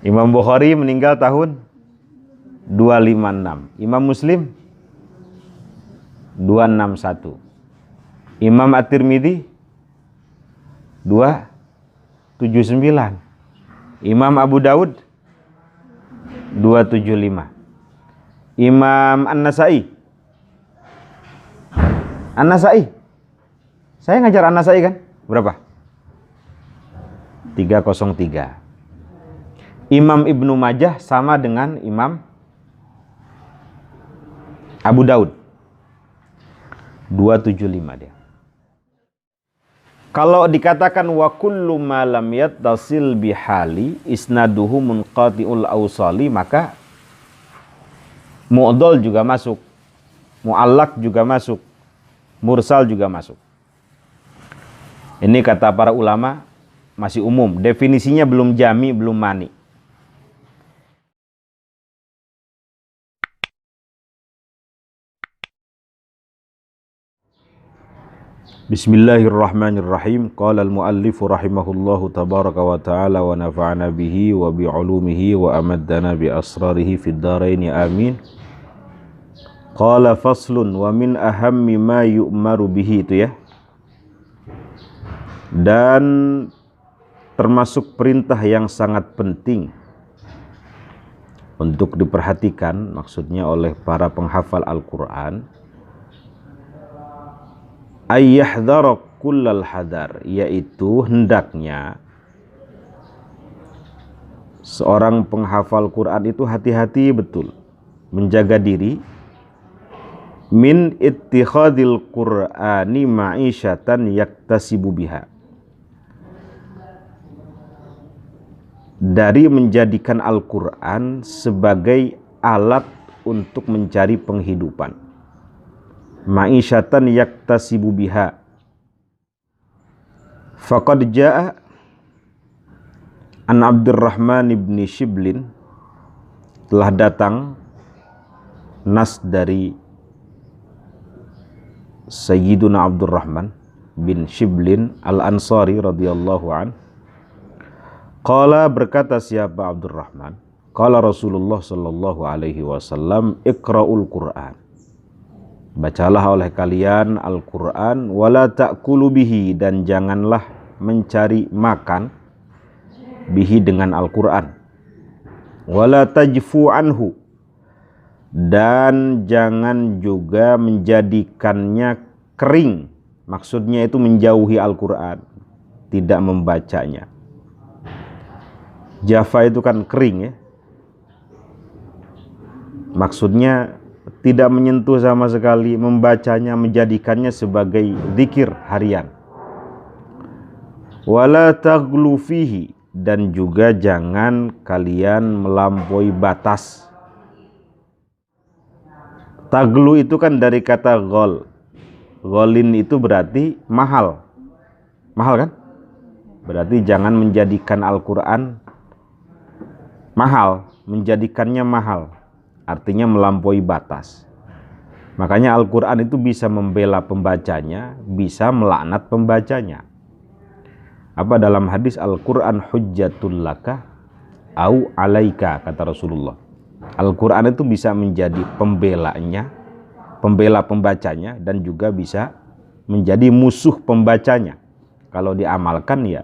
Imam Bukhari meninggal tahun 256. Imam Muslim 261. Imam At-Tirmidzi 279. Imam Abu Daud 275. Imam An-Nasai. An-Nasai. Saya ngajar An-Nasai kan? Berapa? 303. Imam Ibnu Majah sama dengan Imam Abu Daud 275 dia. Kalau dikatakan wa kullu ma lam yattasil bihali isnaduhu munqati'ul awsali, maka mu'dhal juga masuk, mu'allaq juga masuk, mursal juga masuk. Ini kata para ulama masih umum, definisinya belum jami, belum mani. Bismillahirrahmanirrahim. Qala al-muallif rahimahullahu tabaraka wa ta'ala wa nafa'ana bihi wa bi'ulumihi wa amaddana bi asrarihi fid dharain amin. Qala faslun wa min ahammi ma yu'maru bihi, itu ya. Dan termasuk perintah yang sangat penting untuk diperhatikan, maksudnya oleh para penghafal Al-Quran, ayyahdhara kullal hadar, yaitu hendaknya seorang penghafal Quran itu hati-hati betul menjaga diri min ittikhadil Qur'ani ma'isyatan yaktasibu biha, dari menjadikan Al-Quran sebagai alat untuk mencari penghidupan. Ma'isyatan yaktasibu biha. Faqad ja'a an Abdurrahman ibn Shiblin, telah datang nas dari Sayyiduna Abdurrahman bin Shiblin al-Ansari radhiyallahu an. Qala, berkata siapa Abdurrahman, qala Rasulullah sallallahu alaihi wasallam, iqra'ul Qur'an, bacalah oleh kalian Al-Quran, wala ta'kulu bihi, dan janganlah mencari makan bihi dengan Al-Quran, wala tajfu anhu, dan jangan juga menjadikannya kering, maksudnya itu menjauhi Al-Quran, tidak membacanya. Jafa itu kan kering ya, maksudnya tidak menyentuh sama sekali, membacanya, menjadikannya sebagai zikir harian. Wala taghlu fihi, dan juga jangan kalian melampaui batas. Taghlu itu kan dari kata ghol. Gholin itu berarti mahal. Mahal kan? Berarti jangan menjadikan Al-Quran mahal, menjadikannya mahal. Artinya melampaui batas. Makanya Al-Quran itu bisa membela pembacanya, bisa melaknat pembacanya. Apa dalam hadis Al-Quran hujjatul laka au alaika, kata Rasulullah. Al-Quran itu bisa menjadi pembelanya, pembela pembacanya, dan juga bisa menjadi musuh pembacanya. Kalau diamalkan ya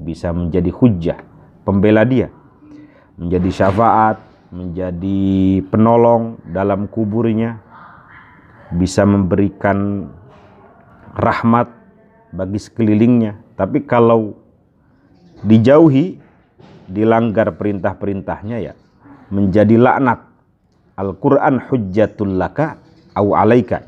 bisa menjadi hujjah, pembela dia, menjadi syafaat, menjadi penolong dalam kuburnya, bisa memberikan rahmat bagi sekelilingnya. Tapi kalau dijauhi, dilanggar perintah-perintahnya, ya menjadi laknat. Al-Quran hujjatul laka au alaika.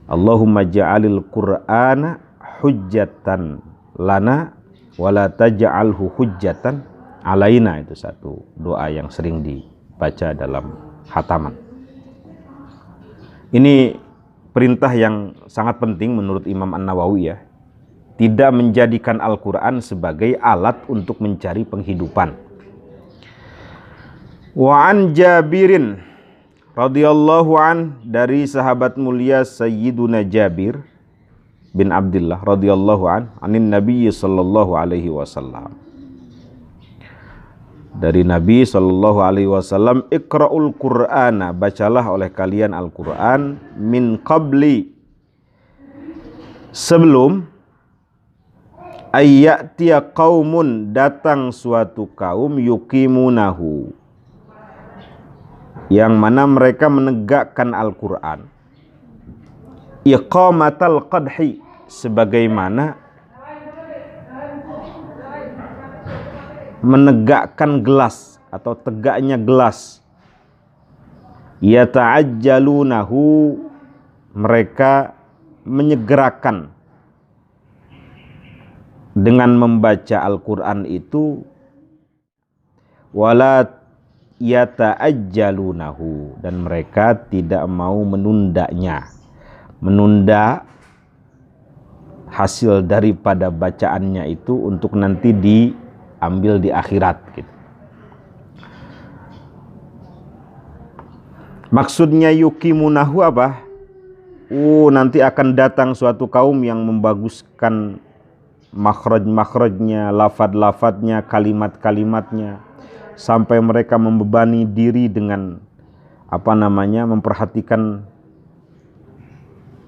Allahumma ja'alil Qur'ana hujjatan lana wala taj'alhu hujjatan alaina. Itu satu doa yang sering dibaca dalam khataman. Ini perintah yang sangat penting menurut Imam An-Nawawi ya. Tidak menjadikan Al-Quran sebagai alat untuk mencari penghidupan. Wa an Jabirin radhiyallahu an, dari sahabat mulia Sayyiduna Jabir bin Abdullah radhiyallahu an, anin Nabi sallallahu alaihi wasallam. dari Nabi Shallallahu Alaihi Wasallam, Iqra'ul Qur'ana, bacalah oleh kalian Al-Quran, min qabli, sebelum ayyatiya qaumun, datang suatu kaum, yuqimunahu, yang mana mereka menegakkan Al-Quran, iqamatal qadhi, sebagaimana menegakkan gelas atau tegaknya gelas, yata'ajjalunahu, mereka menyegerakan dengan membaca Al-Quran itu, wala yata'ajjalunahu, dan mereka tidak mau menundanya, menunda hasil daripada bacaannya itu untuk nanti diambil di akhirat gitu. Maksudnya yuqimunahu apa? Nanti akan datang suatu kaum yang membaguskan makhraj-makhrajnya, lafad-lafadnya, kalimat-kalimatnya, sampai mereka membebani diri dengan memperhatikan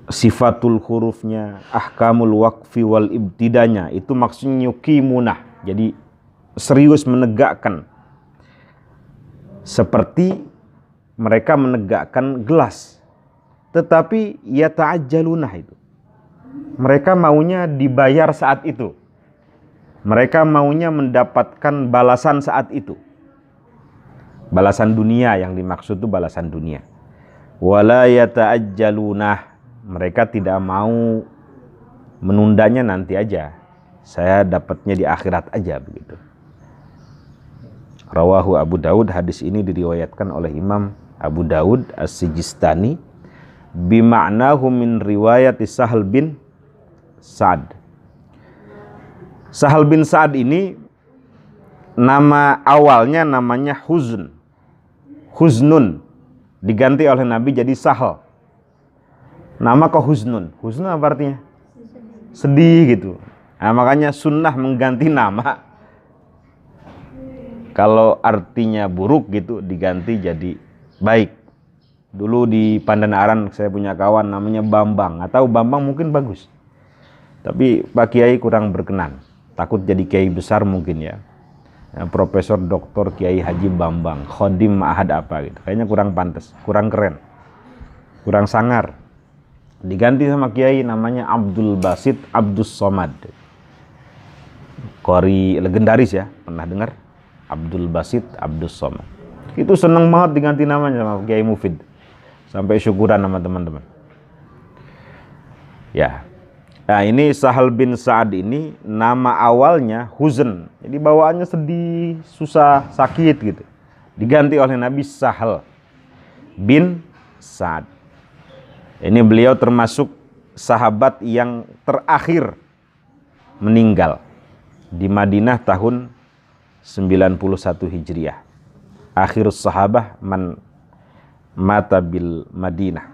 sifatul hurufnya, ahkamul waqfi wal ibtidanya. Itu maksudnya yuqimunah. Jadi serius menegakkan, seperti mereka menegakkan gelas. Tetapi yata'ajjalunah itu, mereka maunya dibayar saat itu, mereka maunya mendapatkan balasan saat itu. Balasan dunia, yang dimaksud itu balasan dunia. Wala yata'ajjalunah, mereka tidak mau menundanya, nanti aja, saya dapatnya di akhirat aja, begitu. Rawahu Abu Daud, hadis ini diriwayatkan oleh Imam Abu Daud As-Sijistani, bima'nahu min riwayat Sahal bin Sa'ad. Sahal bin Sa'ad ini nama awalnya namanya Huznun, diganti oleh Nabi jadi Sahal. Nama kok Huznun? Huznun apa artinya? Sedih gitu. Nah, makanya sunnah mengganti nama. Kalau artinya buruk gitu, diganti jadi baik. Dulu di Pandanaran saya punya kawan namanya Bambang. Atau Bambang mungkin bagus, tapi Pak Kiai kurang berkenan. Takut jadi kiai besar mungkin ya. Profesor Dr. Kiai Haji Bambang, Khodim Ma'had apa gitu. Kayaknya kurang pantas, kurang keren, kurang sangar. Diganti sama kiai namanya Abdul Basit Abdus Somad. Qori legendaris ya, pernah dengar? Abdul Basit Abdus Somad. Itu seneng banget diganti namanya sama Kiai Mufid. Sampai syukuran sama teman-teman. Ya. Nah, ini Sahal bin Sa'ad ini nama awalnya Huzn. Jadi bawaannya sedih, susah, sakit gitu. Diganti oleh Nabi Sahal bin Sa'ad. Ini beliau termasuk sahabat yang terakhir meninggal di Madinah tahun 91 Hijriah. Akhirus sahabah man mata bil Madinah.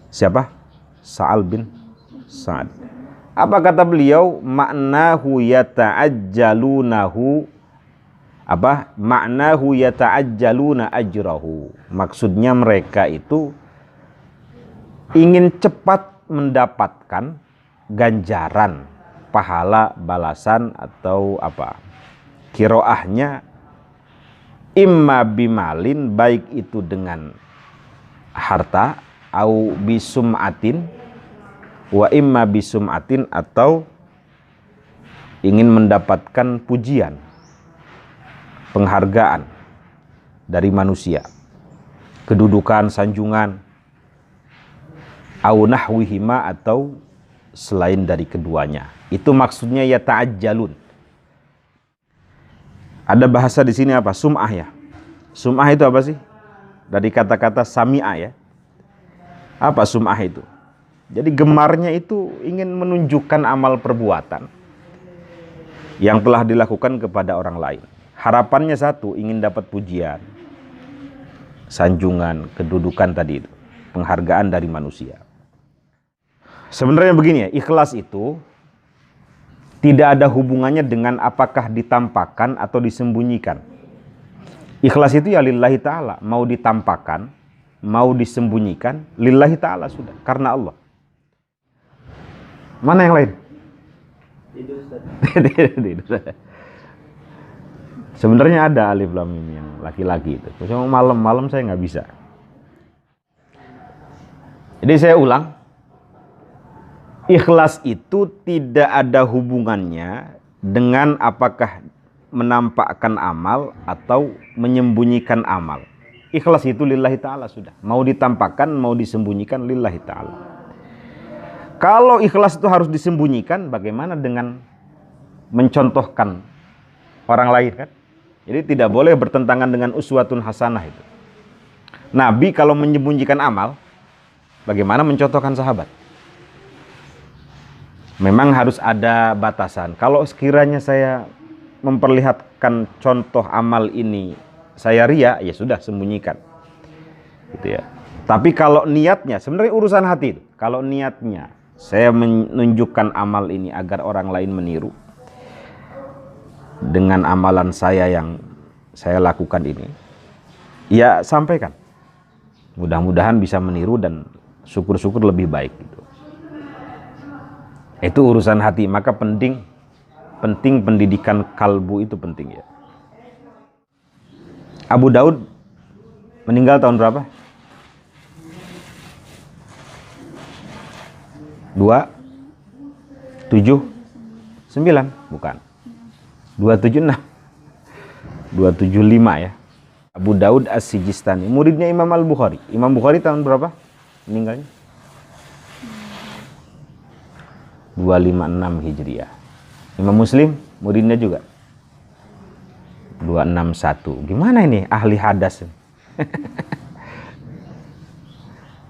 Siapa? Sa'al bin Sa'ad. Apa kata beliau? Maknahu yata'ajjalunahu. Apa? Maknahu yata'ajjaluna ajrahu. Maksudnya mereka itu ingin cepat mendapatkan ganjaran, pahala, balasan, atau apa? Kiroahnya imma bimalin, baik itu dengan harta, au bisum'atin, wa imma bisum'atin, atau ingin mendapatkan pujian, penghargaan dari manusia, kedudukan, sanjungan, au nahwihima, atau selain dari keduanya. Itu maksudnya ya ta'ajjalun. Ada bahasa di sini apa? Sum'ah ya. Sum'ah itu apa sih? Dari kata-kata sami'ah ya. Apa sum'ah itu? Jadi gemarnya itu ingin menunjukkan amal perbuatan yang telah dilakukan kepada orang lain. Harapannya satu, ingin dapat pujian, sanjungan, kedudukan tadi itu, penghargaan dari manusia. Sebenarnya begini ya, ikhlas itu tidak ada hubungannya dengan apakah ditampakkan atau disembunyikan. Ikhlas itu ya lillahi ta'ala, mau ditampakkan, mau disembunyikan, lillahi ta'ala sudah, karena Allah. Mana yang lain? Tidur. Sebenarnya ada alif lam mim yang laki-laki itu. Cuma malam-malam saya nggak bisa. Jadi saya ulang, ikhlas itu tidak ada hubungannya dengan apakah menampakkan amal atau menyembunyikan amal. Ikhlas itu lillahi ta'ala sudah. Mau ditampakkan, mau disembunyikan, lillahi ta'ala. Kalau ikhlas itu harus disembunyikan, bagaimana dengan mencontohkan orang lain kan? Jadi tidak boleh bertentangan dengan uswatun hasanah itu. Nabi kalau menyembunyikan amal, bagaimana mencontohkan sahabat? Memang harus ada batasan. Kalau sekiranya saya memperlihatkan contoh amal ini, saya ria, ya sudah sembunyikan. Gitu ya. Tapi kalau niatnya, sebenarnya urusan hati itu. Kalau niatnya, saya menunjukkan amal ini agar orang lain meniru dengan amalan saya yang saya lakukan ini, ya sampaikan. Mudah-mudahan bisa meniru dan syukur-syukur lebih baik gitu. Itu urusan hati, maka penting pendidikan kalbu itu penting ya. Abu Daud meninggal tahun berapa? 279 bukan. 276 275 ya. Abu Daud As-Sijistani, muridnya Imam Al-Bukhari. Imam Bukhari tahun berapa meninggalnya? 256 Hijriah. Imam Muslim muridnya juga 261. Gimana ini ahli hadas?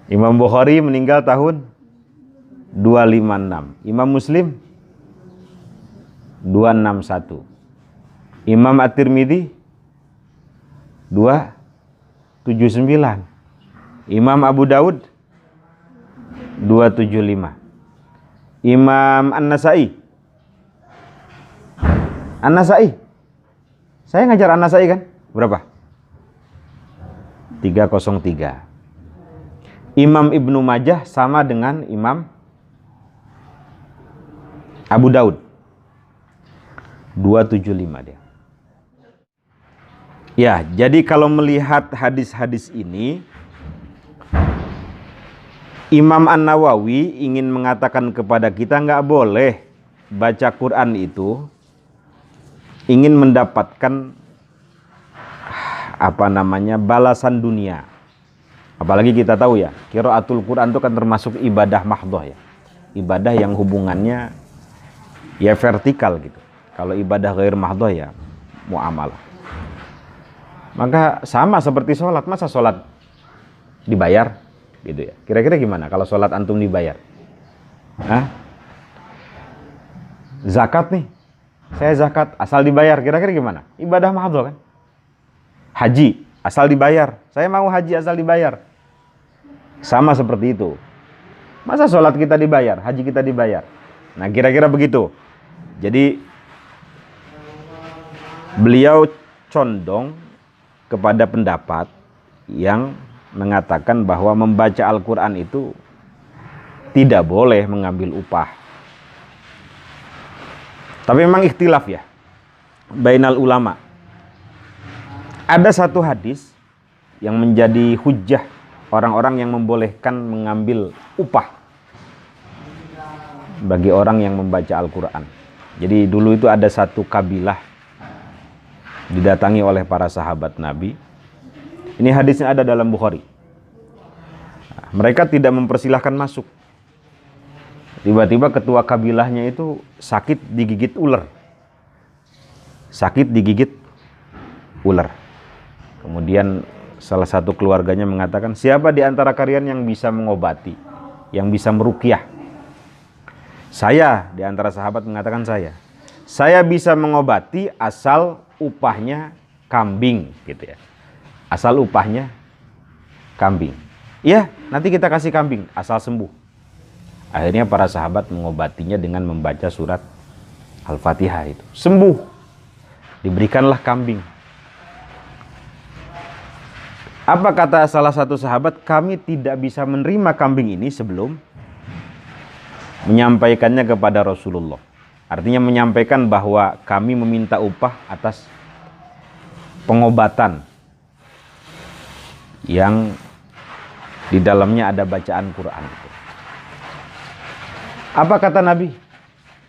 Imam Bukhari meninggal tahun 256. Imam Muslim 261. Imam At-Tirmidzi 279. Imam Abu Daud 275. Imam An-Nasai. An-Nasai. Saya ngajar An-Nasai kan? Berapa? 303. Imam Ibnu Majah sama dengan Imam Abu Daud 275 dia. Ya, jadi kalau melihat hadis-hadis ini, Imam An-Nawawi ingin mengatakan kepada kita nggak boleh baca Quran itu ingin mendapatkan balasan dunia. Apalagi kita tahu ya, qiraatul Quran itu kan termasuk ibadah mahdhah ya. Ibadah yang hubungannya ya vertikal gitu. Kalau ibadah ghair mahdhah ya muamalah. Maka sama seperti sholat, masa sholat dibayar gitu ya. Kira-kira gimana kalau sholat antum dibayar? Hah? Zakat nih, saya zakat asal dibayar, kira-kira gimana? Ibadah mahdhah kan? Haji asal dibayar, saya mau haji asal dibayar. Sama seperti itu. Masa sholat kita dibayar, haji kita dibayar? Nah kira-kira begitu. Jadi beliau condong kepada pendapat yang mengatakan bahwa membaca Al-Quran itu tidak boleh mengambil upah. Tapi memang ikhtilaf ya bainal ulama. Ada satu hadis yang menjadi hujjah orang-orang yang membolehkan mengambil upah bagi orang yang membaca Al-Quran. Jadi dulu itu ada satu kabilah didatangi oleh para sahabat Nabi. Ini hadisnya ada dalam Bukhari. Mereka tidak mempersilahkan masuk. Tiba-tiba ketua kabilahnya itu sakit digigit ular. Sakit digigit ular. Kemudian salah satu keluarganya mengatakan, siapa di antara kalian yang bisa mengobati, yang bisa meruqyah? Saya, di antara sahabat mengatakan saya bisa mengobati asal upahnya kambing gitu ya. Asal upahnya kambing. Iya, nanti kita kasih kambing asal sembuh. Akhirnya para sahabat mengobatinya dengan membaca surat Al-Fatihah itu. Sembuh. Diberikanlah kambing. Apa kata salah satu sahabat? Kami tidak bisa menerima kambing ini sebelum menyampaikannya kepada Rasulullah. Artinya menyampaikan bahwa kami meminta upah atas pengobatan yang di dalamnya ada bacaan Quran. Apa kata Nabi?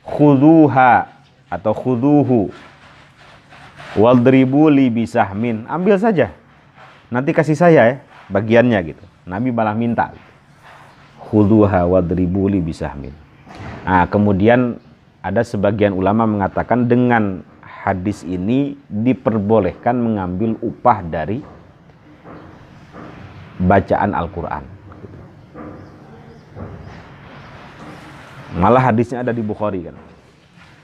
Khuduha atau khuduhu waldribu li bisahmin. Ambil saja. Nanti kasih saya ya bagiannya gitu. Nabi malah minta. Khuduha waldribu li bisahmin. Nah, kemudian ada sebagian ulama mengatakan dengan hadis ini diperbolehkan mengambil upah dari bacaan Al-Quran. Malah hadisnya ada di Bukhari kan.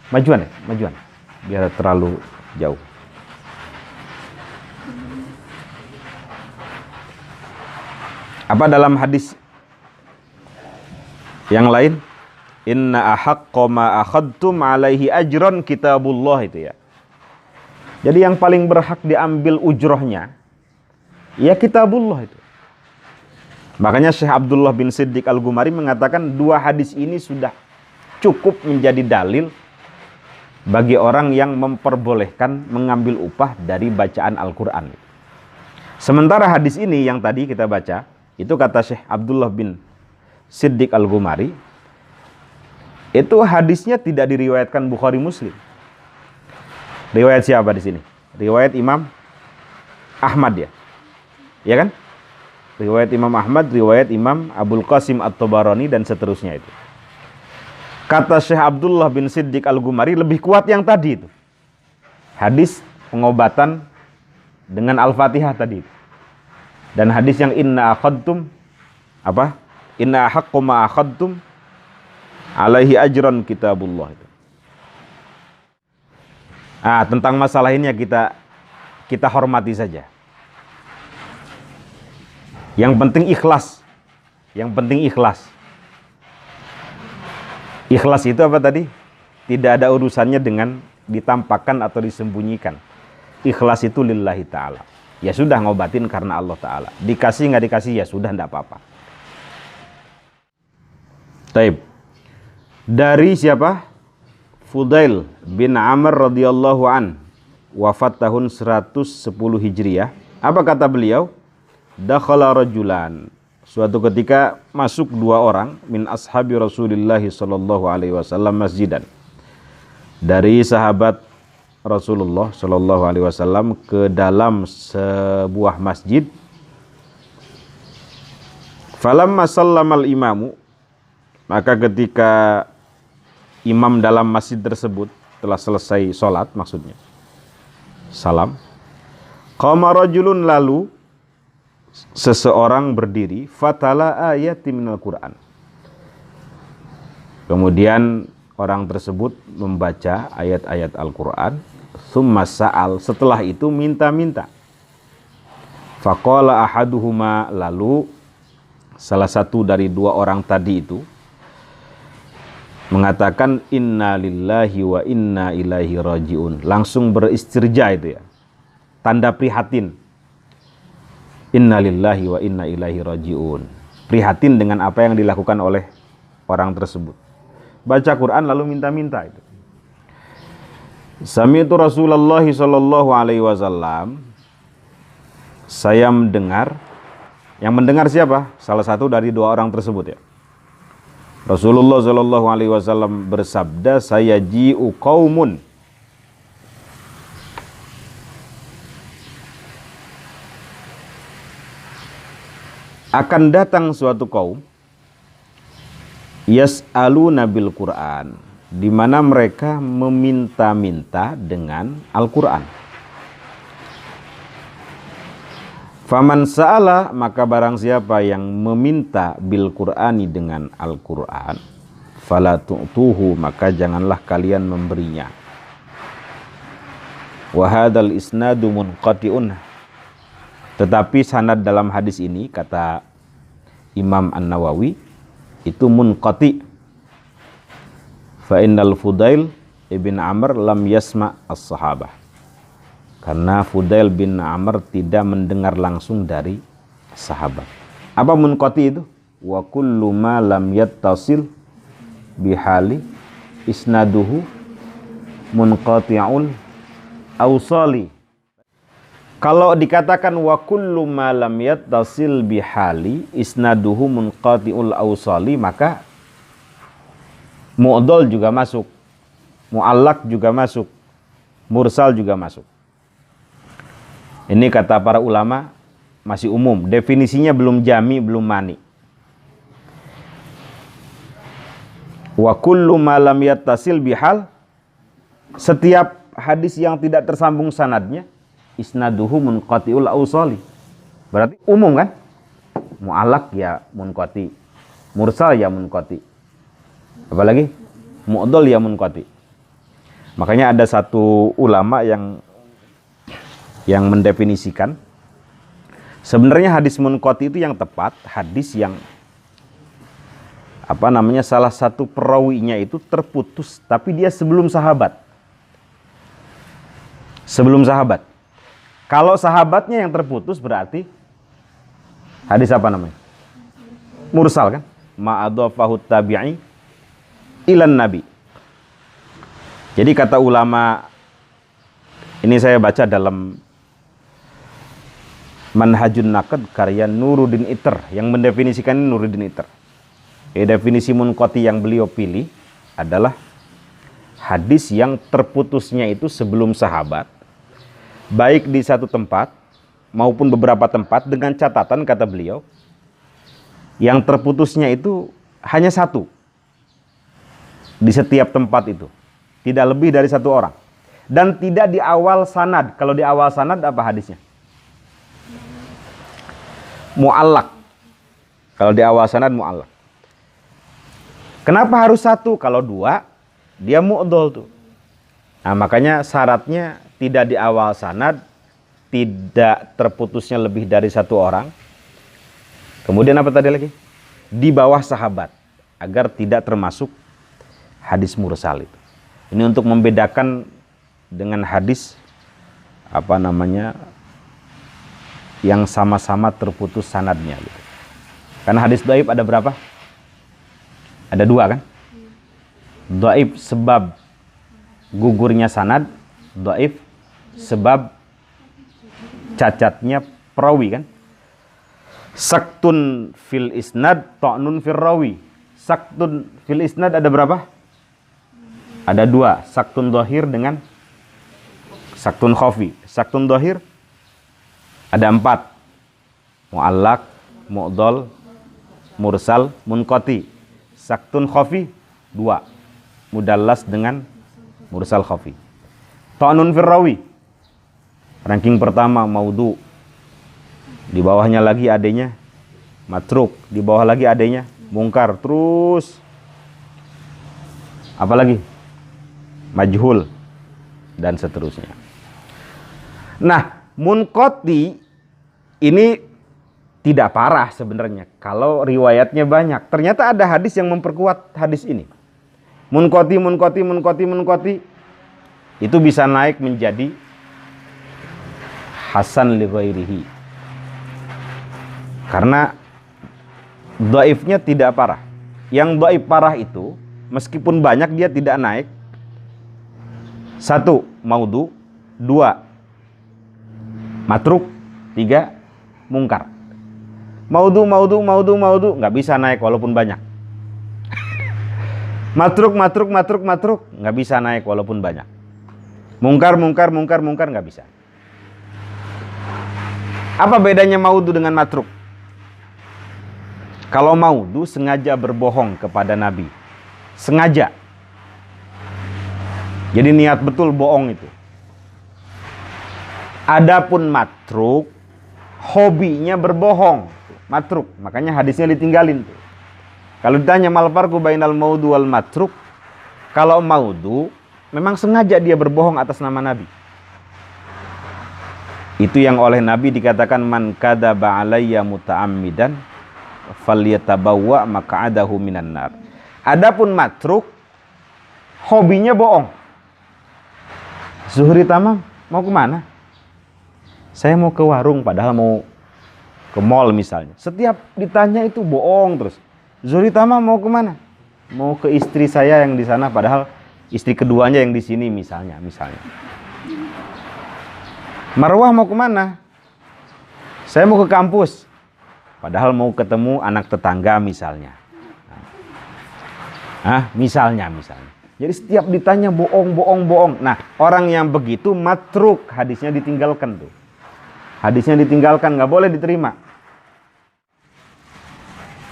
Majuan ya, majuan. Biar terlalu jauh. Apa dalam hadis yang lain? Inna ahaqqa ma akhadtum alaihi ajron kitabullah, itu ya. Jadi yang paling berhak diambil ujrohnya ya kitabullah itu. Makanya Syekh Abdullah bin Siddiq Al-Gumari mengatakan dua hadis ini sudah cukup menjadi dalil bagi orang yang memperbolehkan mengambil upah dari bacaan Al-Quran. Sementara hadis ini yang tadi kita baca, itu kata Syekh Abdullah bin Siddiq Al-Gumari, itu hadisnya tidak diriwayatkan Bukhari Muslim. Riwayat siapa di sini? Riwayat Imam Ahmad ya. Ya kan? Riwayat Imam Ahmad, riwayat Imam Abul Qasim At-Tabarani dan seterusnya itu. Kata Syekh Abdullah bin Siddiq Al-Gumari lebih kuat yang tadi itu. Hadis pengobatan dengan Al-Fatihah tadi. Dan hadis yang inna akhadtum apa? Inna haqqu ma akhadtum alaihi ajran kitabullah itu. Tentang masalah ini ya kita hormati saja. Yang penting ikhlas. Yang penting ikhlas. Ikhlas itu apa tadi? Tidak ada urusannya dengan ditampakkan atau disembunyikan. Ikhlas itu lillahi ta'ala. Ya sudah ngobatin karena Allah Ta'ala. Dikasih nggak dikasih ya sudah, nggak apa-apa. Taib. Dari siapa? Fudail bin Amr radhiyallahu an, wafat tahun 110 Hijriah. Apa kata beliau? Dakhala rajulan. Suatu ketika masuk dua orang min ashabi Rasulillah sallallahu alaihi wasallam masjidan. Dari sahabat Rasulullah sallallahu alaihi wasallam ke dalam sebuah masjid. Falamma sallamal imamu, maka ketika imam dalam masjid tersebut telah selesai sholat, maksudnya salam, qama rajulun, lalu seseorang berdiri, fatala ayati minal Quran. Kemudian orang tersebut membaca ayat-ayat Al-Quran. Tsumma sa'al, setelah itu minta-minta. Faqala ahaduhuma, lalu salah satu dari dua orang tadi itu mengatakan inna lillahi wa inna ilaihi rajiun. Langsung beristirja itu ya. Tanda prihatin. Inna lillahi wa inna ilaihi rajiun. Prihatin dengan apa yang dilakukan oleh orang tersebut. Baca Quran lalu minta-minta itu. Sami'tu Rasulullah sallallahu alaihi wasallam. Saya mendengar. Yang mendengar siapa? Salah satu dari dua orang tersebut ya. Rasulullah sallallahu alaihi wasallam bersabda, saya ji'u qaumun. Akan datang suatu kaum yas'aluna bil Quran, di mana mereka meminta-minta dengan Al-Quran. Faman sa'ala, maka barang siapa yang meminta bil Qur'ani dengan Al-Quran, fala tu'tuhu, maka janganlah kalian memberinya. Wa hadzal isnadu munqati'un, tetapi sanad dalam hadis ini kata Imam An-Nawawi itu munqati. Fa innal Fudail ibn Amr lam yasma as-sahabah. Karena Fudail bin Amr tidak mendengar langsung dari sahabat. Apa munqati itu? Wa kullu ma lam yattasil bihali isnaduhu munqati'ul awsali. Kalau dikatakan wa kullu ma lam yattasil bihali isnaduhu munqati'ul awsali, maka mu'dhal juga masuk, mu'allaq juga masuk, mursal juga masuk. Ini kata para ulama masih umum, definisinya belum jami, belum mani. Wa kullu ma lam yattasil bihal, setiap hadis yang tidak tersambung sanadnya, isnaduhu munqati'ul awsali. Berarti umum kan? Mu'allaq ya munqati, mursal ya munqati. Apalagi? Mu'dhal ya munqati. Makanya ada satu ulama yang mendefinisikan sebenarnya hadis munqati itu yang tepat, hadis yang salah satu perawinya itu terputus tapi dia sebelum sahabat. Sebelum sahabat. Kalau sahabatnya yang terputus berarti hadis apa namanya? Mursal kan? Ma'adhafahu tabi'i ilan nabi. Jadi kata ulama, ini saya baca dalam Manhajun Naqd karya Nuruddin Iter, yang mendefinisikan ini Nuruddin Iter. Definisi munqati yang beliau pilih adalah hadis yang terputusnya itu sebelum sahabat, baik di satu tempat maupun beberapa tempat, dengan catatan kata beliau, yang terputusnya itu hanya satu di setiap tempat itu, tidak lebih dari satu orang, dan tidak di awal sanad. Kalau di awal sanad apa hadisnya? Mu'allaq. Kalau di awal sanad mu'allaq. Kenapa harus satu? Kalau dua dia mu'dhal tuh. Nah, makanya syaratnya tidak di awal sanad, tidak terputusnya lebih dari satu orang. Kemudian apa tadi lagi? Di bawah sahabat, agar tidak termasuk hadis mursal itu. Ini untuk membedakan dengan hadis yang sama-sama terputus sanadnya gitu. Karena hadis dhaif ada berapa? Ada dua kan? Dhaif sebab gugurnya sanad, dhaif sebab cacatnya perawi kan? Saktun fil isnad, ta'nun fil rawi. Saktun fil isnad ada berapa? Ada dua, saktun dhahir dengan saktun khafi. Saktun dhahir ada 4. Mu'allaq, mu'dhal, mursal, munqati. Saktun khafi 2. Mudallas dengan mursal khafi. Ta'nun fil rawi. Ranking pertama maudhu. Di bawahnya lagi adanya matruk, di bawah lagi adanya mungkar, terus apalagi? Majhul dan seterusnya. Nah, munqati ini tidak parah sebenarnya kalau riwayatnya banyak. Ternyata ada hadis yang memperkuat hadis ini. Munqati itu bisa naik menjadi hasan li ghairihi. Karena dhaifnya tidak parah. Yang dhaif parah itu meskipun banyak dia tidak naik. 1. Maudhu, 2. Matruk, 3. Mungkar. Maudhu nggak bisa naik walaupun banyak. Matruk nggak bisa naik walaupun banyak. Mungkar nggak bisa. Apa bedanya maudhu dengan matruk? Kalau maudhu sengaja berbohong kepada Nabi, sengaja. Jadi niat betul bohong itu. Adapun matruk, hobinya berbohong. Matruk, makanya hadisnya ditinggalin tuh. Kalau ditanya mal farqu bainal maudhu wal matruk, kalau maudhu memang sengaja dia berbohong atas nama Nabi. Itu yang oleh Nabi dikatakan man kadzaba alayya muta'ammidan falyatabawwa maq'adahu minan nar. Adapun matruk, hobinya bohong. Zuhri Tamam mau kemana? Saya mau ke warung padahal mau ke mall misalnya. Setiap ditanya itu bohong terus. Zuhri Tama mau kemana? Mau ke istri saya yang di sana padahal istri keduanya yang di sini misalnya. Marwah mau kemana? Saya mau ke kampus padahal mau ketemu anak tetangga misalnya. Misalnya. Jadi setiap ditanya bohong. Nah, orang yang begitu matruk, hadisnya ditinggalkan tuh. Hadisnya ditinggalkan, nggak boleh diterima.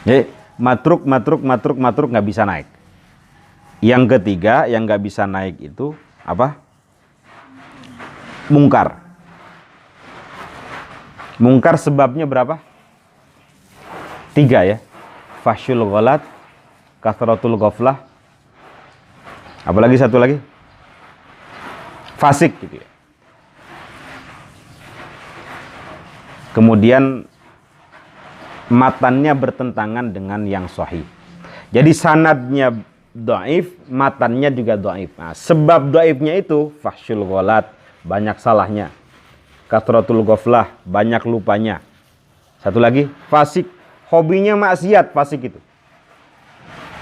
Jadi matruk nggak bisa naik. Yang ketiga yang nggak bisa naik itu apa? Mungkar. Mungkar sebabnya berapa? 3 ya. Fahsyul ghalat, kathratul ghaflah. Apalagi satu lagi? Fasik gitu ya. Kemudian matannya bertentangan dengan yang sahih. Jadi sanadnya dhaif, matannya juga dhaif. Nah, sebab dhaifnya itu fahsyul ghalat, banyak salahnya. Kathratul ghaflah, banyak lupanya. Satu lagi, fasik, hobinya maksiat, fasik itu.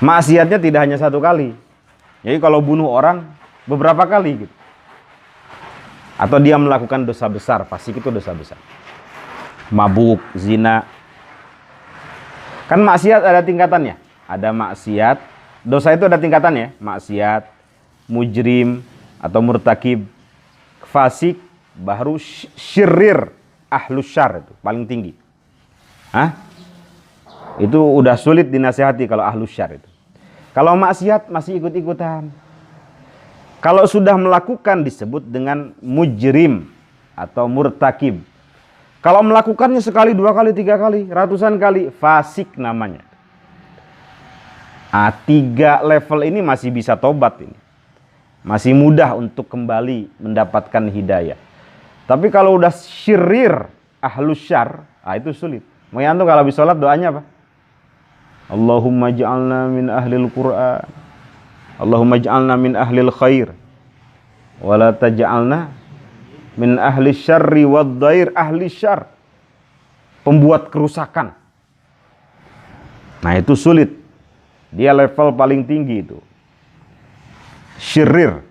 Maksiatnya tidak hanya 1 kali. Jadi kalau bunuh orang beberapa kali gitu. Atau dia melakukan dosa besar, fasik itu dosa besar. Mabuk, zina. Kan maksiat ada tingkatannya. Ada maksiat, dosa itu ada tingkatannya. Maksiat, mujrim atau murtakib, fasik, baru syirir, ahlus syar itu paling tinggi. Itu udah sulit dinasihati kalau ahlus syar itu. Kalau maksiat masih ikut-ikutan. Kalau sudah melakukan disebut dengan mujrim atau murtakib. Kalau melakukannya sekali, 2 kali, 3 kali, ratusan kali, fasik namanya. 3 level ini masih bisa tobat ini. Masih mudah untuk kembali mendapatkan hidayah. Tapi kalau udah syirir, ahlus syar, itu sulit. Makanya kalau habis sholat doanya apa? Allahumma ja'alna min ahlil Qur'an. Allahumma ja'alna min ahlil khair. Wala taj'alna min ahli syarri waddair, ahli syar, pembuat kerusakan. Nah itu sulit. Dia level paling tinggi itu. Syirir.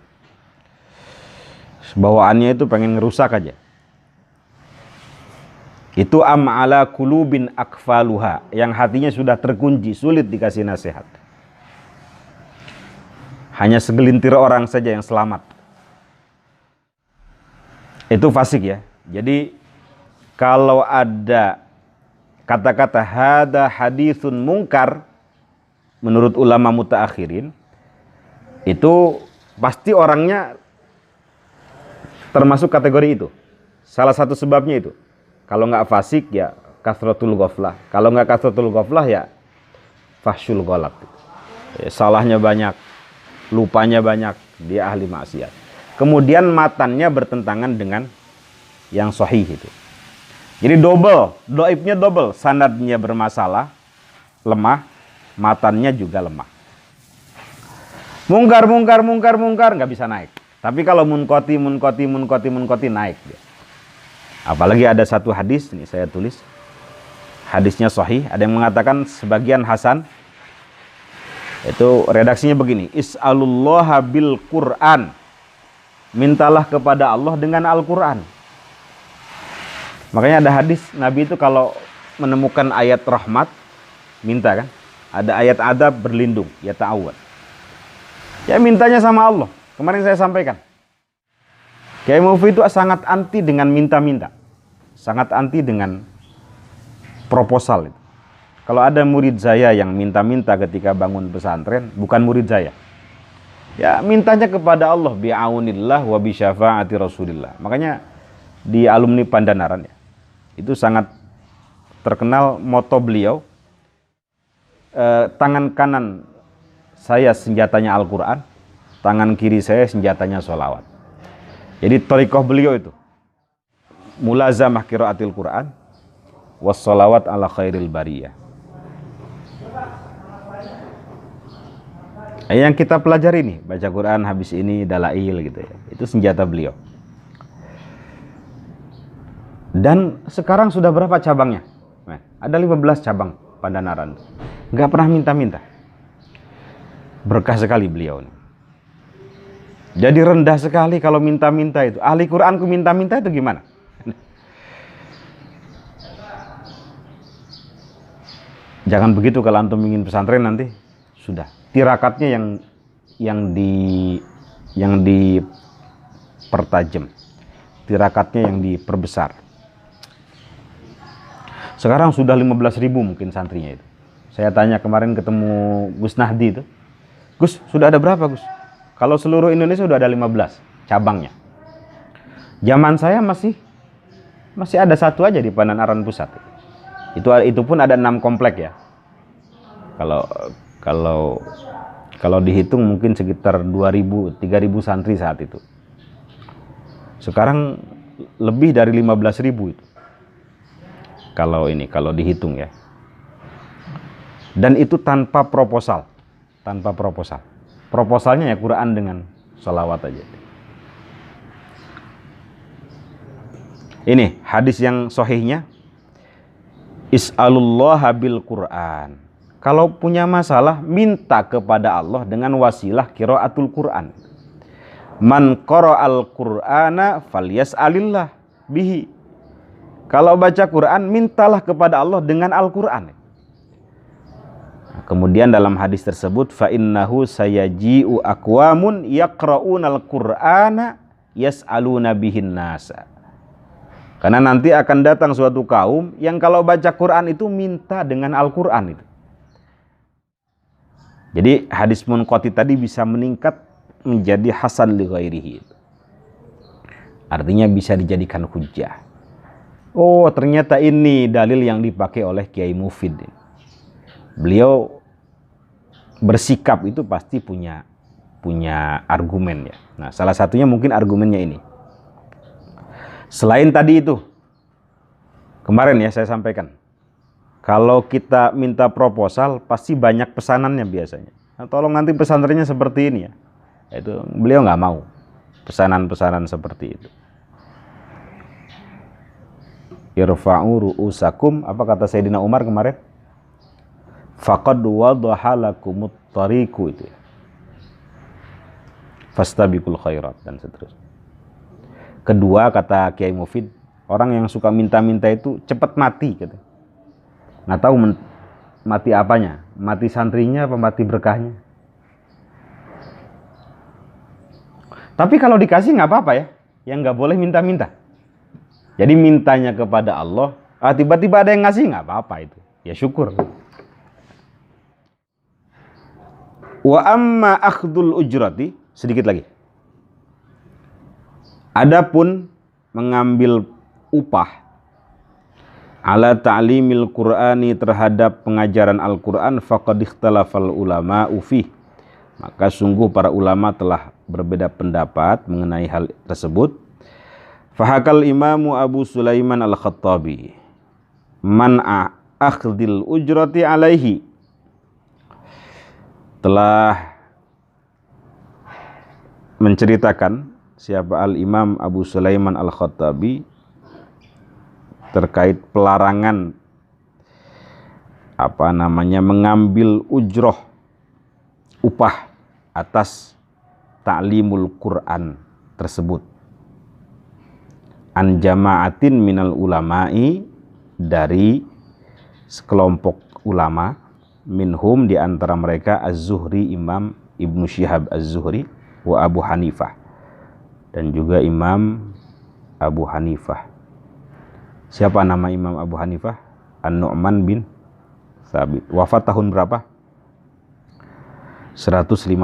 Bawaannya itu pengen ngerusak aja. Itu am'ala kulubin akfaluha, yang hatinya sudah terkunci, sulit dikasih nasihat. Hanya segelintir orang saja yang selamat. Itu fasik ya. Jadi kalau ada kata-kata hada haditsun mungkar menurut ulama mutaakhirin, itu pasti orangnya termasuk kategori itu. Salah satu sebabnya itu. Kalau nggak fasik ya kathratul ghaflah. Kalau nggak kathratul ghaflah ya fahsyul ghalat. Salahnya banyak, lupanya banyak, dia ahli maksiat. Kemudian matannya bertentangan dengan yang sahih itu. Jadi double, dhaifnya double, sanadnya bermasalah, lemah, matannya juga lemah. Mungkar nggak bisa naik. Tapi kalau munqati naik dia. Apalagi ada satu hadis, ini saya tulis. Hadisnya sahih, ada yang mengatakan sebagian hasan. Itu redaksinya begini, is'alullaha bil Qur'an. Mintalah kepada Allah dengan Al-Quran. Makanya ada hadis Nabi itu kalau menemukan ayat rahmat, minta kan. Ada ayat adab, berlindung, ya ta'awad. Ya mintanya sama Allah. Kemarin saya sampaikan. Kiai Mufti itu sangat anti dengan minta-minta. Sangat anti dengan proposal itu. Kalau ada murid saya yang minta-minta ketika bangun pesantren, bukan murid saya. Ya mintanya kepada Allah bi'aunillah wa bi syafaati Rasulillah. Makanya di alumni Pandanaran ya, itu sangat terkenal moto beliau, tangan kanan saya senjatanya Al-Quran, tangan kiri saya senjatanya sholawat. Jadi thariqah beliau itu mulazamah qiraatil Quran was sholawat ala khairil bariyah. Yang kita pelajari nih, baca Quran habis ini dalail gitu ya. Itu senjata beliau. Dan sekarang sudah berapa cabangnya? Nah, ada 15 cabang Pandanaran. Nggak pernah minta-minta. Berkah sekali beliau. Jadi rendah sekali kalau minta-minta itu. Ahli Quranku minta-minta itu gimana? Jangan begitu kalau antum ingin pesantren nanti. Sudah. Tirakatnya yang dipertajam. Tirakatnya yang diperbesar. Sekarang sudah 15.000 mungkin santrinya itu. Saya tanya kemarin ketemu Gus Nahdi itu. Gus, sudah ada berapa Gus? Kalau seluruh Indonesia sudah ada 15 cabangnya. Zaman saya masih ada satu aja di Pandanaran Pusat. Itu pun ada 6 komplek ya. Kalau dihitung mungkin sekitar 2.000, 3.000 santri saat itu. Sekarang lebih dari 15.000 itu. Kalau dihitung ya. Dan itu tanpa proposal. Proposalnya ya Quran dengan salawat aja. Ini hadis yang sahihnya. Is'alullaha bil Quran. Kalau punya masalah, minta kepada Allah dengan wasilah qiraatul Quran. Man qara'al Qur'ana falyas'alillah bihi. Kalau baca Quran, mintalah kepada Allah dengan Al-Quran. Kemudian dalam hadis tersebut, fa innahu sayaji'u aqwamun yaqra'unal Qur'ana yas'aluna bihin nasa. Karena nanti akan datang suatu kaum yang kalau baca Quran itu minta dengan Al-Quran itu. Jadi hadis munqati tadi bisa meningkat menjadi hasan li ghairihi. Artinya bisa dijadikan hujjah. Oh, ternyata ini dalil yang dipakai oleh Kiai Mufid. Beliau bersikap itu pasti punya argumen ya. Nah, salah satunya mungkin argumennya ini. Selain tadi itu, kemarin ya saya sampaikan, kalau kita minta proposal pasti banyak pesanannya biasanya. Nah, tolong nanti pesantrennya seperti ini ya. Itu beliau nggak mau pesanan-pesanan seperti itu. Irfa'u ru'usakum, apa kata Sayyidina Umar kemarin? Faqad wadaha lakumut tariqu itu ya. Fastabiqul khairat dan seterusnya. Kedua kata Kiai Mufid, orang yang suka minta-minta itu cepat mati gitu. Nggak tahu mati apanya, mati santrinya apa mati berkahnya. Tapi kalau dikasih nggak apa-apa ya, yang nggak boleh minta-minta. Jadi mintanya kepada Allah, tiba-tiba ada yang ngasih nggak apa-apa itu, ya syukur. Wa amma akhdul ujrati, sedikit lagi. Adapun mengambil upah ala ta'limil Qur'ani terhadap pengajaran Al-Qur'an faqad ikhtalafal ulama fi. Maka sungguh para ulama telah berbeda pendapat mengenai hal tersebut. Fahakal Imamu Abu Sulaiman Al-Khattabi man'a akhdil ujrati alaihi, telah menceritakan siapa Al-Imam Abu Sulaiman Al-Khattabi terkait pelarangan mengambil ujroh, upah atas ta'limul Quran tersebut. An jama'atin minal ulama'i, dari sekelompok ulama, minhum di antara mereka Az-Zuhri, Imam Ibnu Syihab Az-Zuhri, wa Abu Hanifah, dan juga Imam Abu Hanifah. Siapa nama Imam Abu Hanifah? An-Nu'man bin Thabit. Wafat tahun berapa? 150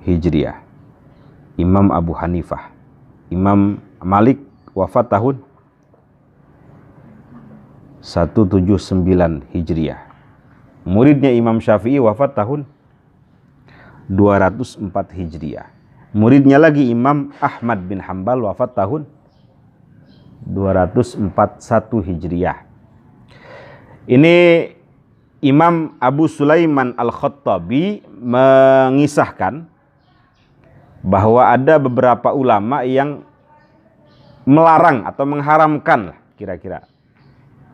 Hijriah. Imam Abu Hanifah. Imam Malik wafat tahun 179 Hijriah. Muridnya Imam Syafi'i wafat tahun 204 Hijriah. Muridnya lagi Imam Ahmad bin Hambal wafat tahun 241 Hijriah. Ini Imam Abu Sulaiman Al-Khattabi mengisahkan bahwa ada beberapa ulama yang melarang atau mengharamkan lah kira-kira.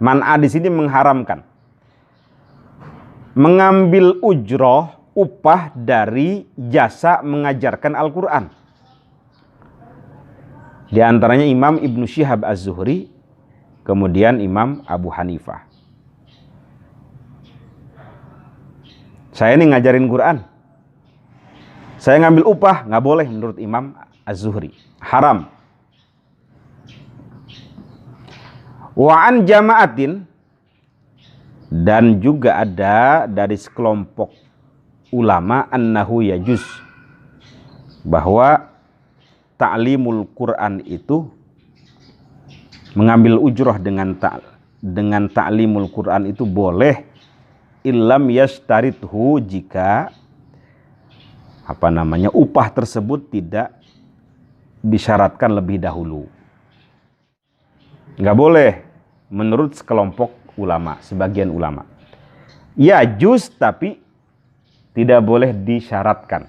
Man'a di sini mengharamkan. Mengambil ujroh, upah dari jasa mengajarkan Al-Quran. Di antaranya Imam Ibnu Syihab Az-Zuhri, kemudian Imam Abu Hanifah. Saya ini ngajarin Quran, saya ngambil upah, nggak boleh menurut Imam Az-Zuhri, haram. Wa'an jama'atin, dan juga ada dari sekelompok ulama annahu yajuz, bahwa ta'limul Quran itu, mengambil ujroh dengan ta'limul Quran itu boleh, illam yashtarithu, jika upah tersebut tidak disyaratkan lebih dahulu. Nggak boleh menurut sekelompok ulama, sebagian ulama. Ya juz, tapi tidak boleh disyaratkan.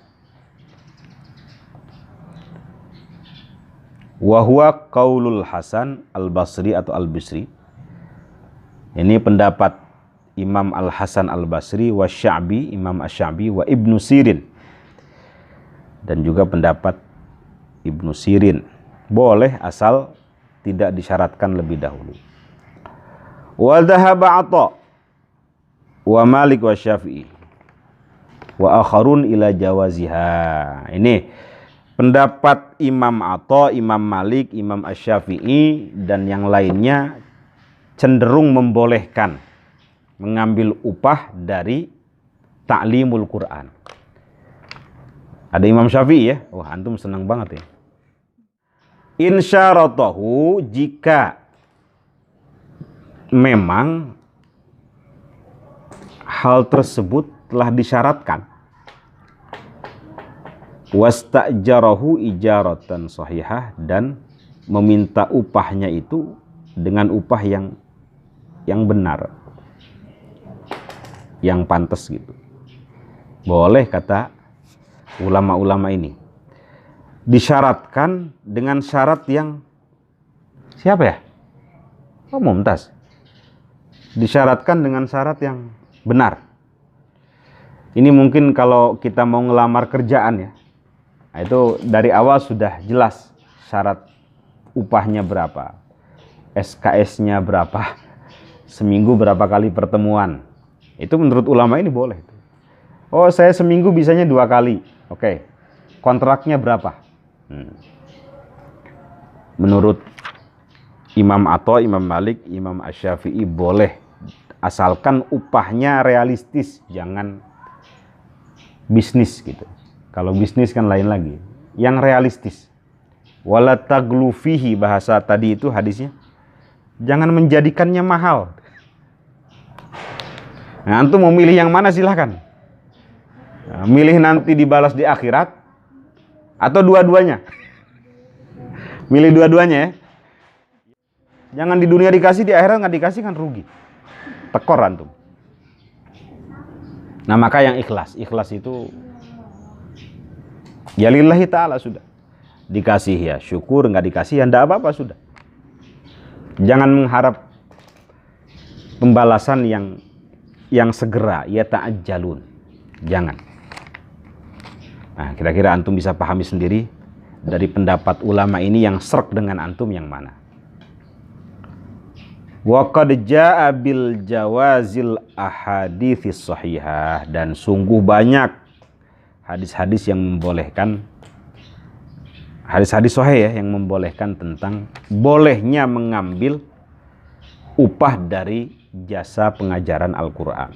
Wahwa qaulul Hasan al-Basri atau al-Bisri. Ini pendapat Imam Al-Hasan al-Basri, wa Sya'bi, Imam Asy-Sya'bi, wa Ibnu Sirin. Dan juga pendapat Ibnu Sirin. Boleh asal tidak disyaratkan lebih dahulu. Wa dhahaba Atha wa Malik wa Syafi'i wa akharun ila jawaziha. Ini pendapat Imam Atha, Imam Malik, Imam Asy-Syafi'i dan yang lainnya cenderung membolehkan mengambil upah dari ta'limul Quran. Ada Imam Syafi'i ya. Wah, antum senang banget ya. Insyaratahu, jika memang hal tersebut telah disyaratkan. Wastajarahu ijaratan sahihah, dan meminta upahnya itu dengan upah yang benar, yang pantas gitu. Boleh kata ulama-ulama ini. Disyaratkan dengan syarat yang siapa ya? Oh, Mumtaz. Disyaratkan dengan syarat yang benar. Ini mungkin kalau kita mau ngelamar kerjaan ya. Nah, itu dari awal sudah jelas syarat upahnya berapa. SKS-nya berapa. Seminggu berapa kali pertemuan. Itu menurut ulama ini boleh. Oh, saya seminggu bisanya 2 kali. Oke. Kontraknya berapa? Menurut Imam Atha, Imam Malik, Imam Asy-Syafi'i boleh, asalkan upahnya realistis, jangan bisnis gitu. Kalau bisnis kan lain lagi, yang realistis. Wala taglu fihi, bahasa tadi itu hadisnya, jangan menjadikannya mahal. Nah, antum mau milih yang mana silahkan. Nah, milih nanti dibalas di akhirat atau dua-duanya. Milih dua-duanya ya. Jangan di dunia dikasih, di akhirat nggak dikasih, kan rugi. Tekor antum. Nah, maka yang ikhlas. Ikhlas itu ya lillahi ta'ala sudah. Dikasih ya syukur, nggak dikasih ya ndak apa-apa sudah. Jangan mengharap pembalasan yang segera, ya ta'ajjalun. Jangan. Nah, kira-kira antum bisa pahami sendiri dari pendapat ulama ini yang serk dengan antum yang mana. Wa qad jaa'a bil jawazil ahaditsis shahihah, dan sungguh banyak hadis-hadis yang membolehkan, hadis-hadis sahih ya, yang membolehkan tentang bolehnya mengambil upah dari jasa pengajaran Al-Quran.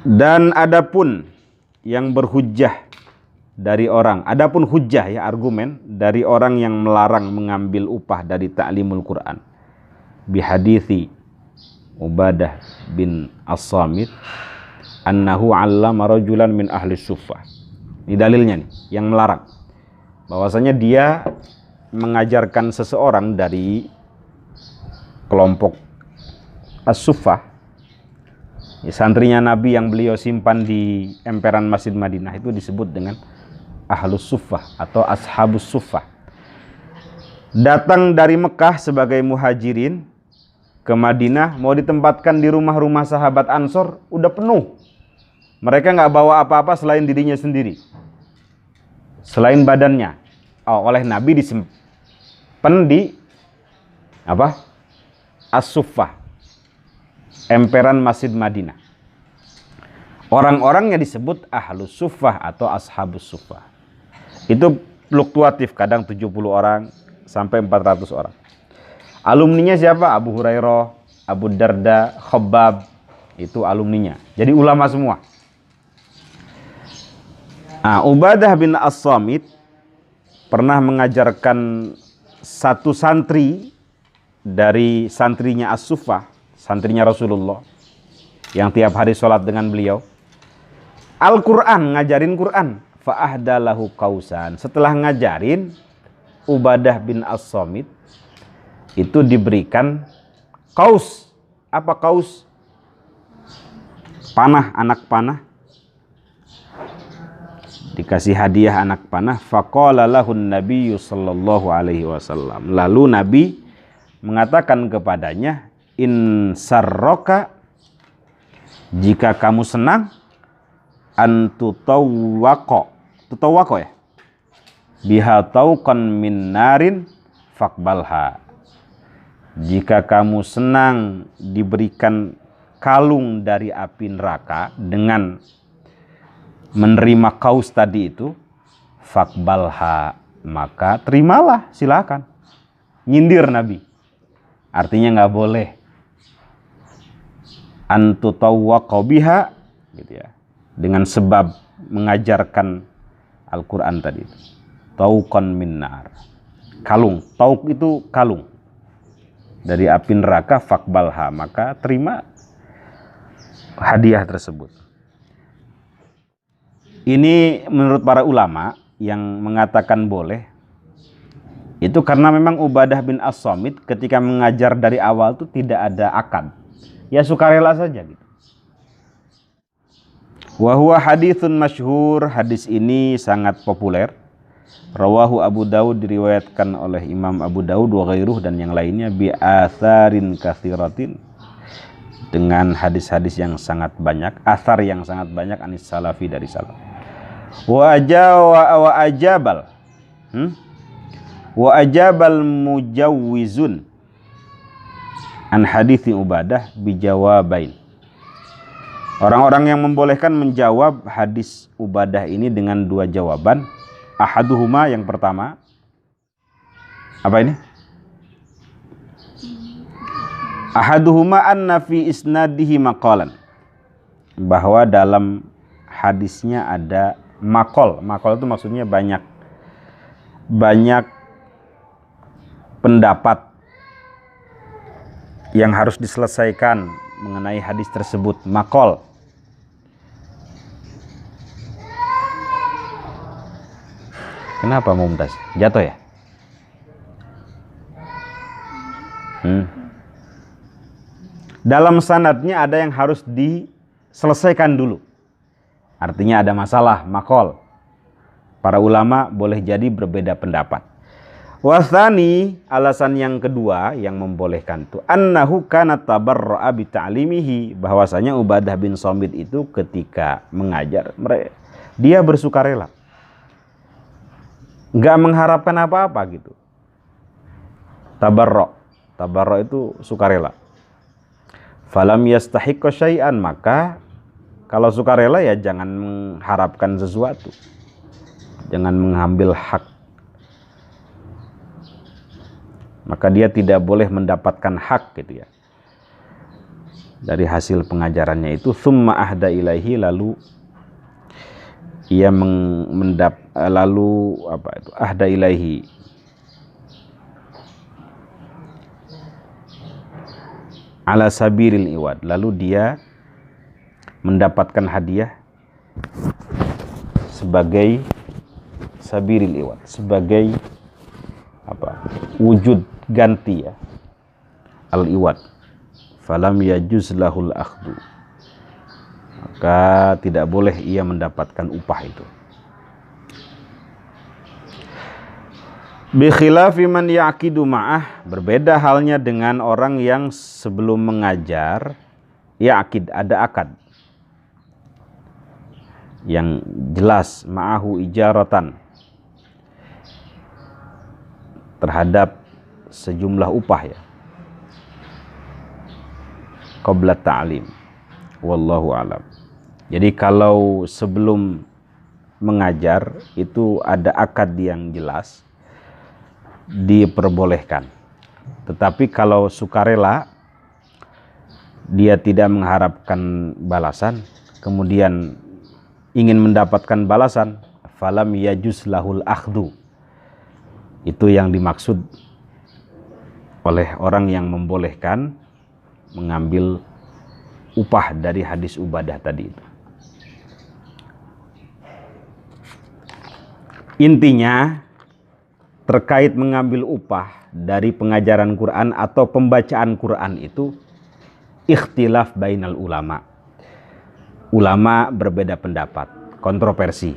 Dan adapun yang berhujjah dari orang, adapun hujjah ya, argumen dari orang yang melarang mengambil upah dari ta'limul Quran, bihadithi Ubadah bin As-Samit annahu 'allama rajulan min ahli suffah. Ini dalilnya nih, yang melarang. Bahwasanya dia mengajarkan seseorang dari kelompok As-Suffah, santrinya Nabi yang beliau simpan di emperan Masjid Madinah, itu disebut dengan Ahlus Suffah atau Ashabus Suffah. datang dari Mekah sebagai muhajirin ke Madinah, mau ditempatkan di rumah-rumah sahabat Ansor, udah penuh. Mereka nggak bawa apa-apa selain dirinya sendiri, selain badannya. Oleh Nabi disimpan di apa? As-Suffah, emperan Masjid Madinah. Orang-orangnya disebut Ahlus Suffah atau Ashabus Suffah. Itu fluktuatif, kadang 70 orang sampai 400 orang. Alumninya siapa? Abu Hurairah, Abu Darda, Khabbab, itu alumninya. Jadi ulama semua. Ubadah bin As-Samit pernah mengajarkan satu santri dari santrinya As-Suffah, santrinya Rasulullah, yang tiap hari sholat dengan beliau, Al-Quran, ngajarin Quran. Fa'ahdalahu kausan. Setelah ngajarin, Ubadah bin As-Samit itu diberikan kaus. Apa kaus? Panah, anak panah. Dikasih hadiah anak panah. Faqala lahun nabiyyu sallallahu alaihi wasallam. Lalu Nabi mengatakan kepadanya, in sarroka, jika kamu senang, antutawwaqo ya, biha tauqan min narin faqbalha. Jika kamu senang diberikan kalung dari api neraka dengan menerima kaus tadi itu, faqbalha, maka terimalah, silakan. Nyindir Nabi, artinya nggak boleh. Antutawwaqo biha, gitu ya, dengan sebab mengajarkan Al-Quran tadi itu. Tauqan min nar, kalung. Tauq itu kalung dari api neraka. Faqbalha, maka terima hadiah tersebut. Ini menurut para ulama yang mengatakan boleh, itu karena memang Ubadah bin As-Samit ketika mengajar dari awal itu tidak ada akad, ya sukarela saja gitu. Wa huwa haditsun masyhur, hadis ini sangat populer. Rawahu Abu Daud, diriwayatkan oleh Imam Abu Daud wa ghairuh, dan yang lainnya, bi atharin katsiratin, dengan hadis-hadis yang sangat banyak, athar yang sangat banyak, anis salafi, dari salaf. Wa ajabal mujawwizun an hadithi Ubadah bijawabain. Orang-orang yang membolehkan menjawab hadis Ubadah ini dengan dua jawaban. Ahaduhuma, yang pertama, apa ini? Ahaduhuma anna fi isnadihi maqalan, bahwa dalam hadisnya ada maqal. Maqal itu maksudnya banyak pendapat yang harus diselesaikan mengenai hadis tersebut. Maqal. Kenapa Mumtaz? Jatuh ya? Dalam sanadnya ada yang harus diselesaikan dulu. Artinya ada masalah, maqal. Para ulama boleh jadi berbeda pendapat. Wasani, alasan yang kedua yang membolehkan itu, annahu kana tabarra'a bi ta'limihi, bahwasanya Ubadah bin Samit itu ketika mengajar, dia bersukarela. Enggak mengharapkan apa-apa gitu. Tabarra itu sukarela. Falam yastahiqqa syai'an, maka kalau sukarela ya jangan mengharapkan sesuatu. Jangan mengambil hak. Maka dia tidak boleh mendapatkan hak gitu ya. Dari hasil pengajarannya itu, tsumma ahda ilaihi, lalu ia ahda ilaihi, ala sabiril iwad, lalu dia mendapatkan hadiah sebagai sabiril iwad, sebagai wujud ganti ya, al iwad. Falam yajuz lahul akhdu, maka tidak boleh ia mendapatkan upah itu. Bi khilafi man yaqidu ma'ah, berbeda halnya dengan orang yang sebelum mengajar yaqid, ada akad yang jelas, ma'ahu ijaratan, terhadap sejumlah upah ya, qabla ta'lim. Wallahu alam. Jadi kalau sebelum mengajar itu ada akad yang jelas, diperbolehkan. Tetapi kalau sukarela, dia tidak mengharapkan balasan, kemudian ingin mendapatkan balasan, falam yajuz lahul akhdu. Itu yang dimaksud oleh orang yang membolehkan mengambil upah dari hadis Ubadah tadi itu. Intinya terkait mengambil upah dari pengajaran Quran atau pembacaan Quran itu ikhtilaf bainal ulama. Ulama berbeda pendapat, kontroversi.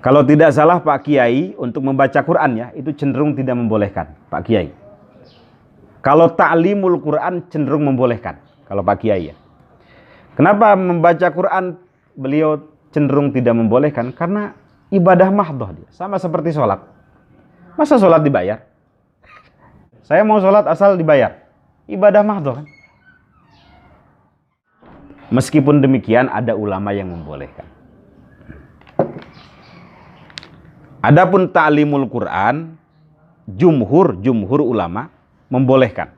Kalau tidak salah Pak Kiai untuk membaca Quran ya, itu cenderung tidak membolehkan Pak Kiai. Kalau ta'limul Quran cenderung membolehkan kalau Pak Kiai ya. Kenapa membaca Quran beliau cenderung tidak membolehkan? Karena ibadah mahdhah dia, sama seperti sholat. Masa sholat dibayar? Saya mau sholat asal dibayar. Ibadah mahdhah kan? Meskipun demikian ada ulama yang membolehkan. Adapun ta'limul Quran, jumhur ulama membolehkan.